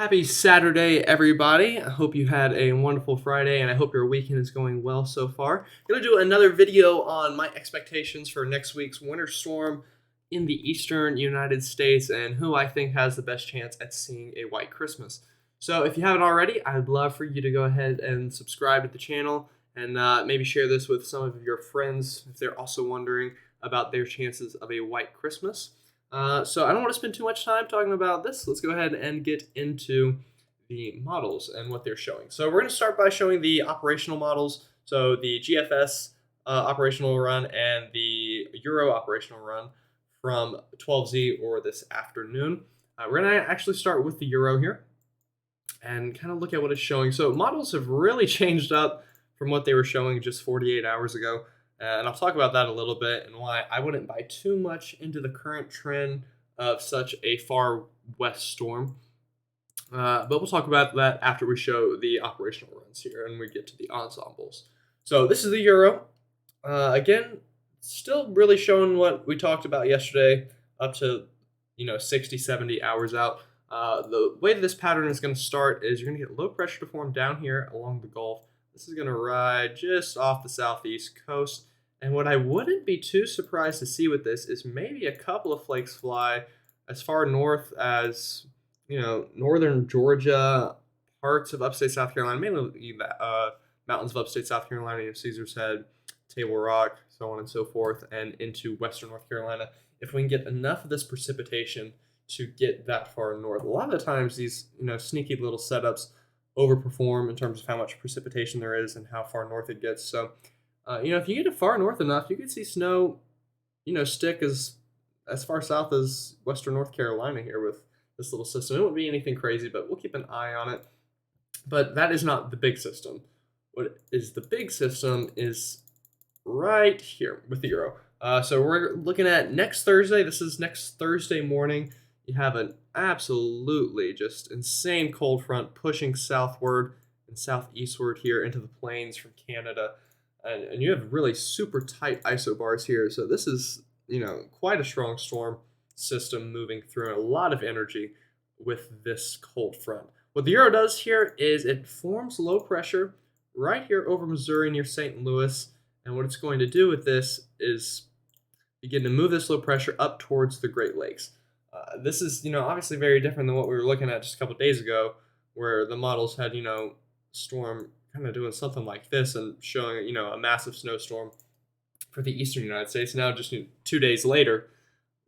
Happy Saturday, everybody. I hope you had a wonderful Friday, and I hope your weekend is going well so far. I'm going to do another video on my expectations for next week's winter storm in the eastern United States and who I think has the best chance at seeing a white Christmas. So if you haven't already, I'd love for you to go ahead and subscribe to the channel and maybe share this with some of your friends if they're also wondering about their chances of a white Christmas. So I don't want to spend too much time talking about this. Let's go ahead and get into the models and what they're showing. So we're going to start by showing the operational models. So the GFS operational run and the Euro operational run from 12Z or this afternoon. We're going to actually start with the Euro here and kind of look at what it's showing. So models have really changed up from what they were showing just 48 hours ago. And I'll talk about that a little bit and why I wouldn't buy too much into the current trend of such a far west storm. But we'll talk about that after we show the operational runs here and we get to the ensembles. So this is the Euro. Again, still really showing what we talked about yesterday up to 60, 70 hours out. The way that this pattern is going to start is you're going to get low pressure to form down here along the Gulf. This is going to ride just off the southeast coast. And what I wouldn't be too surprised to see with this is maybe a couple of flakes fly as far north as, northern Georgia, parts of upstate South Carolina, mainly the mountains of upstate South Carolina, Caesar's Head, Table Rock, so on and so forth, and into western North Carolina. If we can get enough of this precipitation to get that far north. A lot of the times these, sneaky little setups overperform in terms of how much precipitation there is and how far north it gets. So, if you get it far north enough, you could see snow, stick as far south as western North Carolina here with this little system. It won't be anything crazy, but we'll keep an eye on it. But that is not the big system. What is the big system is right here with the Euro. So we're looking at next Thursday. This is next Thursday morning. You have an absolutely just insane cold front pushing southward and southeastward here into the plains from Canada. And you have really super tight isobars here. So this is, quite a strong storm system moving through, and a lot of energy with this cold front. What the Euro does here is it forms low pressure right here over Missouri near St. Louis. And what it's going to do with this is begin to move this low pressure up towards the Great Lakes. This is, obviously very different than what we were looking at just a couple days ago, where the models had, storm kind of doing something like this and showing, a massive snowstorm for the eastern United States. Now, just 2 days later,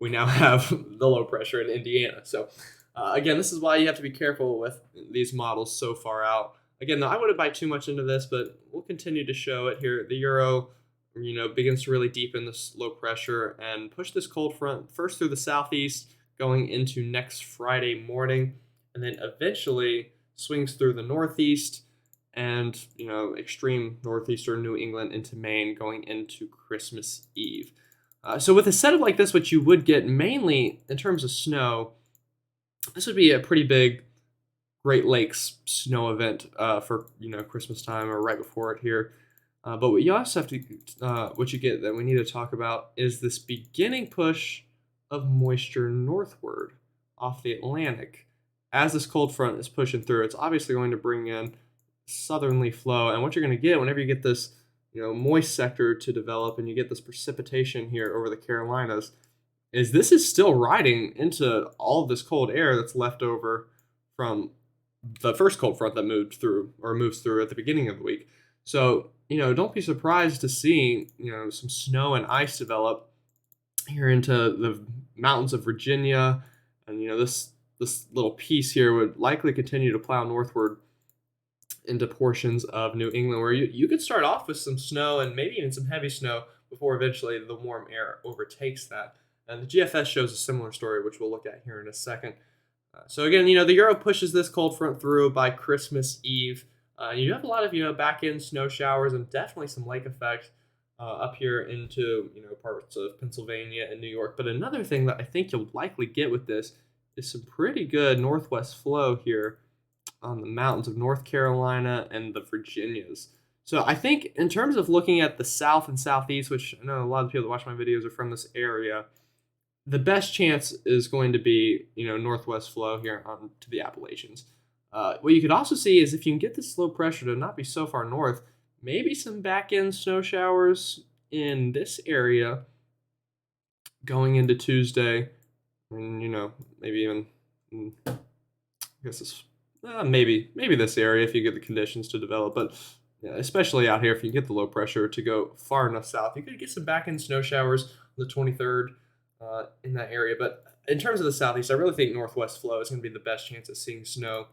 we now have the low pressure in Indiana. So, again, this is why you have to be careful with these models so far out. Again, though, I wouldn't buy too much into this, but we'll continue to show it here. The Euro, begins to really deepen this low pressure and push this cold front first through the southeast, going into next Friday morning, and then eventually swings through the northeast and, extreme northeastern New England into Maine going into Christmas Eve. So with a setup like this, what you would get mainly in terms of snow, this would be a pretty big Great Lakes snow event for, Christmas time or right before it here. But what you also have to, what you get that we need to talk about is this beginning push of moisture northward off the Atlantic. As this cold front is pushing through, it's obviously going to bring in southerly flow. And what you're going to get whenever you get this, moist sector to develop and you get this precipitation here over the Carolinas, is this is still riding into all of this cold air that's left over from the first cold front that moves through at the beginning of the week. So, don't be surprised to see, some snow and ice develop here into the mountains of Virginia. And, this little piece here would likely continue to plow northward into portions of New England where you could start off with some snow and maybe even some heavy snow before eventually the warm air overtakes that. And the GFS shows a similar story, which we'll look at here in a second. So again, the Euro pushes this cold front through by Christmas Eve. You have a lot of, back-end snow showers and definitely some lake effect up here into, parts of Pennsylvania and New York. But another thing that I think you'll likely get with this is some pretty good northwest flow here on the mountains of North Carolina and the Virginias. So I think in terms of looking at the south and southeast, which I know a lot of people that watch my videos are from this area, the best chance is going to be, northwest flow here on to the Appalachians. What you could also see is if you can get this low pressure to not be so far north, maybe some back end snow showers in this area going into Tuesday, and maybe even I guess it's maybe this area if you get the conditions to develop, but yeah, especially out here if you get the low pressure to go far enough south, you could get some back end snow showers on the 23rd in that area. But in terms of the southeast, I really think northwest flow is going to be the best chance of seeing snow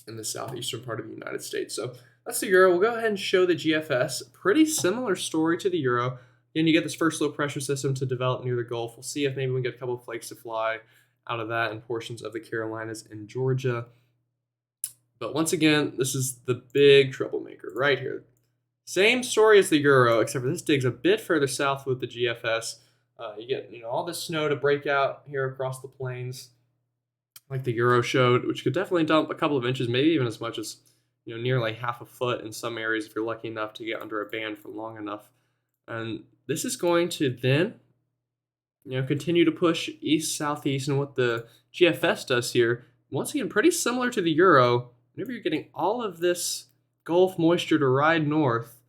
in the southeastern part of the United States. So that's the Euro. We'll go ahead and show the GFS. Pretty similar story to the Euro. Again, you get this first low pressure system to develop near the Gulf. We'll see if maybe we can get a couple of flakes to fly out of that in portions of the Carolinas and Georgia. But once again, this is the big troublemaker right here. Same story as the Euro, except for this digs a bit further south with the GFS. You get all this snow to break out here across the plains, like the Euro showed, which could definitely dump a couple of inches, maybe even as much as nearly half a foot in some areas if you're lucky enough to get under a band for long enough. And this is going to then continue to push east southeast. And what the GFS does here, once again, pretty similar to the Euro. Whenever you're getting all of this Gulf moisture to ride north,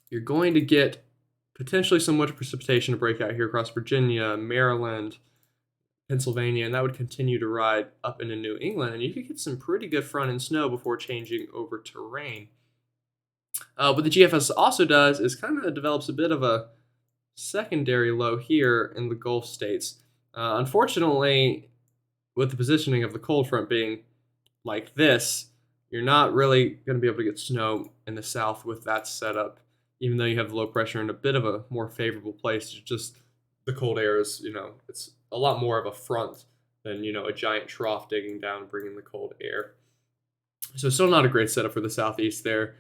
you're going to get potentially so much precipitation to break out here across Virginia, Maryland, Pennsylvania, and that would continue to ride up into New England, and you could get some pretty good front-end snow before changing over to rain. What the GFS also does is kind of develops a bit of a secondary low here in the Gulf states. Unfortunately, with the positioning of the cold front being like this, you're not really going to be able to get snow in the south with that setup, even though you have low pressure in a bit of a more favorable place. It's just the cold air is, it's a lot more of a front than, a giant trough digging down and bringing the cold air. So still not a great setup for the southeast there.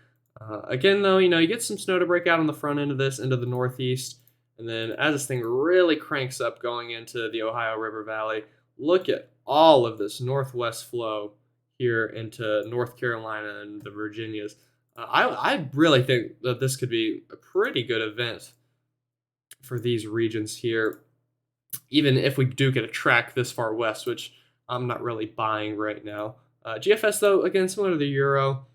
Again, though, you get some snow to break out on the front end of this into the northeast. And then as this thing really cranks up going into the Ohio River Valley, look at all of this northwest flow here into North Carolina and the Virginias. I really think that this could be a pretty good event for these regions here, even if we do get a track this far west, which I'm not really buying right now. GFS, though, again, similar to the Euro,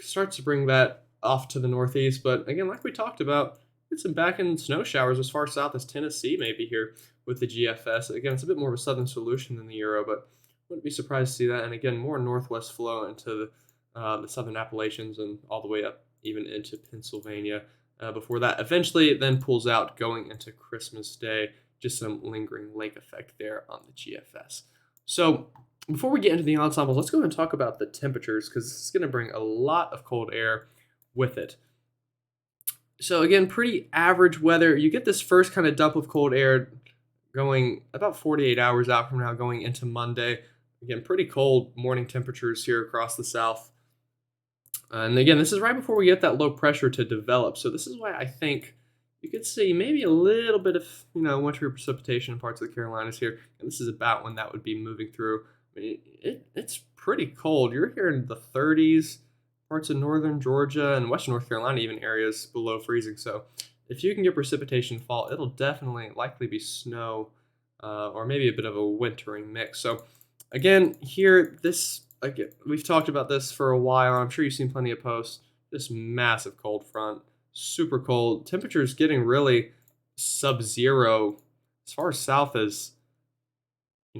starts to bring that off to the northeast. But again, like we talked about, get some back-end snow showers as far south as Tennessee maybe here with the GFS. Again, it's a bit more of a southern solution than the Euro, but wouldn't be surprised to see that. And again, more northwest flow into the southern Appalachians and all the way up even into Pennsylvania before that eventually then pulls out going into Christmas Day. Just some lingering lake effect there on the GFS. So before we get into the ensembles, let's go ahead and talk about the temperatures because this is going to bring a lot of cold air with it. So again, pretty average weather. You get this first kind of dump of cold air going about 48 hours out from now going into Monday. Again, pretty cold morning temperatures here across the south. And again, this is right before we get that low pressure to develop. So this is why I think you could see maybe a little bit of, wintry precipitation in parts of the Carolinas here. And this is about when that would be moving through. I mean, it's pretty cold. You're here in the 30s, parts of northern Georgia and western North Carolina, even areas below freezing. So if you can get precipitation fall, it'll definitely likely be snow or maybe a bit of a wintering mix. So again, here, we've talked about this for a while. I'm sure you've seen plenty of posts. This massive cold front, super cold. Temperatures getting really sub-zero as far south as,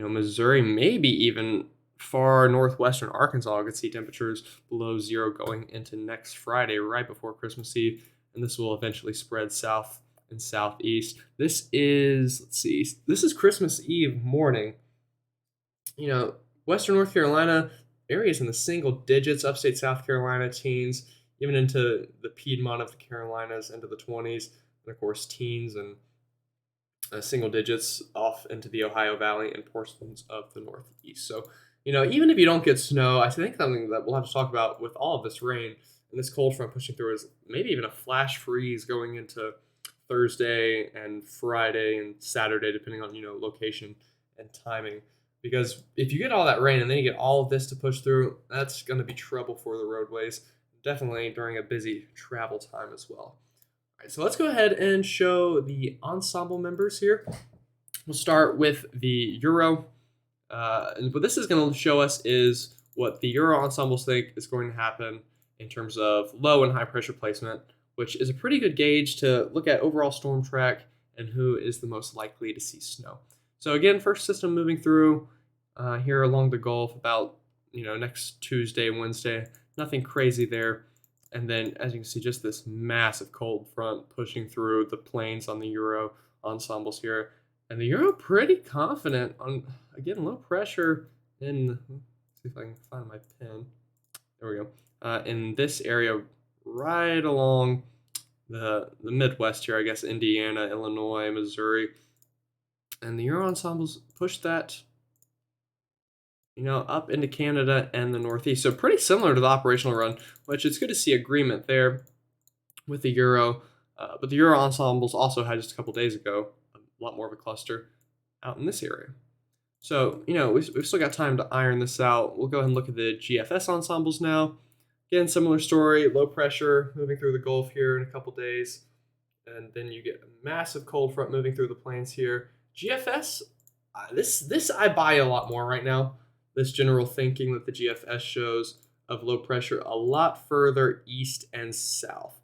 Missouri, maybe even far northwestern Arkansas. I could see temperatures below zero going into next Friday, right before Christmas Eve. And this will eventually spread south and southeast. This is Christmas Eve morning. Western North Carolina, areas in the single digits, upstate South Carolina, teens, even into the Piedmont of the Carolinas, into the 20s, and of course teens and single digits off into the Ohio Valley and portions of the Northeast. So, even if you don't get snow, I think something that we'll have to talk about with all of this rain and this cold front pushing through is maybe even a flash freeze going into Thursday and Friday and Saturday, depending on, location and timing. Because if you get all that rain and then you get all of this to push through, that's going to be trouble for the roadways, definitely during a busy travel time as well. All right, so let's go ahead and show the ensemble members here. We'll start with the Euro. And what this is going to show us is what the Euro ensembles think is going to happen in terms of low and high pressure placement, which is a pretty good gauge to look at overall storm track and who is the most likely to see snow. So again, first system moving through here along the Gulf about next Tuesday, Wednesday. Nothing crazy there. And then, as you can see, just this massive cold front pushing through the plains on the Euro ensembles here. And the Euro pretty confident on, again, low pressure in, let's see if I can find my pin. There we go. In this area right along the Midwest here, I guess, Indiana, Illinois, Missouri. And the Euro ensembles push that up into Canada and the Northeast. So pretty similar to the operational run, which it's good to see agreement there with the Euro. But the Euro ensembles also had just a couple days ago a lot more of a cluster out in this area. So, we've still got time to iron this out. We'll go ahead and look at the GFS ensembles now. Again, similar story, low pressure moving through the Gulf here in a couple days. And then you get a massive cold front moving through the plains here. GFS, this I buy a lot more right now. This general thinking that the GFS shows of low pressure a lot further east and south,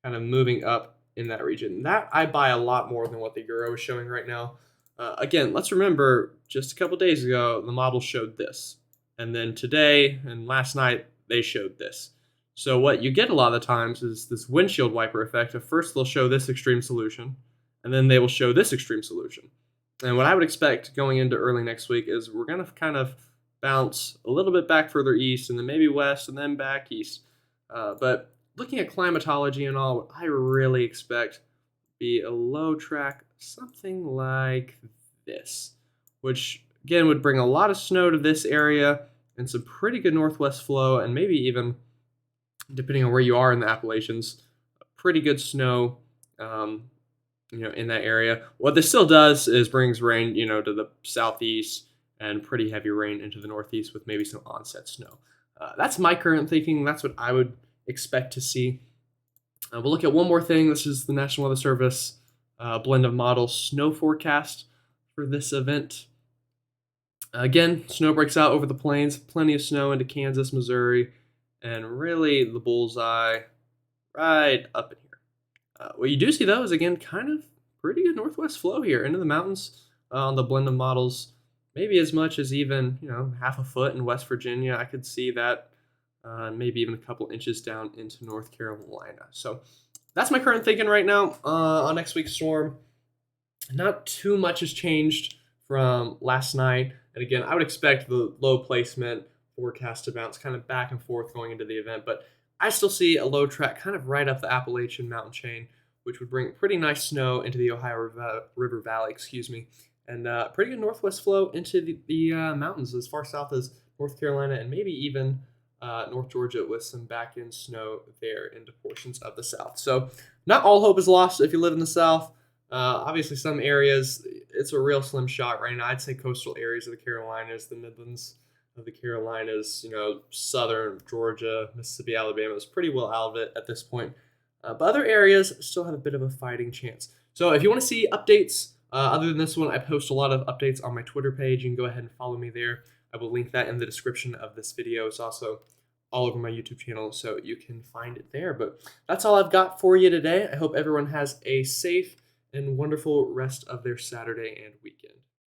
kind of moving up in that region. That I buy a lot more than what the Euro is showing right now. Again, let's remember just a couple days ago, the model showed this. And then today and last night, they showed this. So what you get a lot of the times is this windshield wiper effect. Of first, they'll show this extreme solution, and then they will show this extreme solution. And what I would expect going into early next week is we're going to kind of bounce a little bit back further east, and then maybe west, and then back east. But looking at climatology and all, what I really expect be a low track, something like this, which again would bring a lot of snow to this area and some pretty good northwest flow, and maybe even, depending on where you are in the Appalachians, pretty good snow, in that area. What this still does is brings rain, to the southeast and pretty heavy rain into the northeast with maybe some onset snow. That's my current thinking. That's what I would expect to see. We'll look at one more thing. This is the National Weather Service blend of models snow forecast for this event. Again, snow breaks out over the plains, plenty of snow into Kansas, Missouri, and really the bullseye right up in here. What you do see, though, is, again, kind of pretty good northwest flow here into the mountains on the blend of models. Maybe as much as even, half a foot in West Virginia. I could see that maybe even a couple inches down into North Carolina. So that's my current thinking right now on next week's storm. Not too much has changed from last night. And again, I would expect the low placement forecast to bounce kind of back and forth going into the event. But I still see a low track kind of right up the Appalachian mountain chain, which would bring pretty nice snow into the Ohio River Valley, and pretty good northwest flow into the mountains as far south as North Carolina and maybe even North Georgia with some back-end snow there into portions of the south. So not all hope is lost if you live in the south. Obviously, some areas, it's a real slim shot right now. I'd say coastal areas of the Carolinas, the Midlands of the Carolinas, southern Georgia, Mississippi, Alabama is pretty well out of it at this point. But other areas still have a bit of a fighting chance. So if you want to see updates, other than this one, I post a lot of updates on my Twitter page. You can go ahead and follow me there. I will link that in the description of this video. It's also all over my YouTube channel, so you can find it there. But that's all I've got for you today. I hope everyone has a safe and wonderful rest of their Saturday and weekend.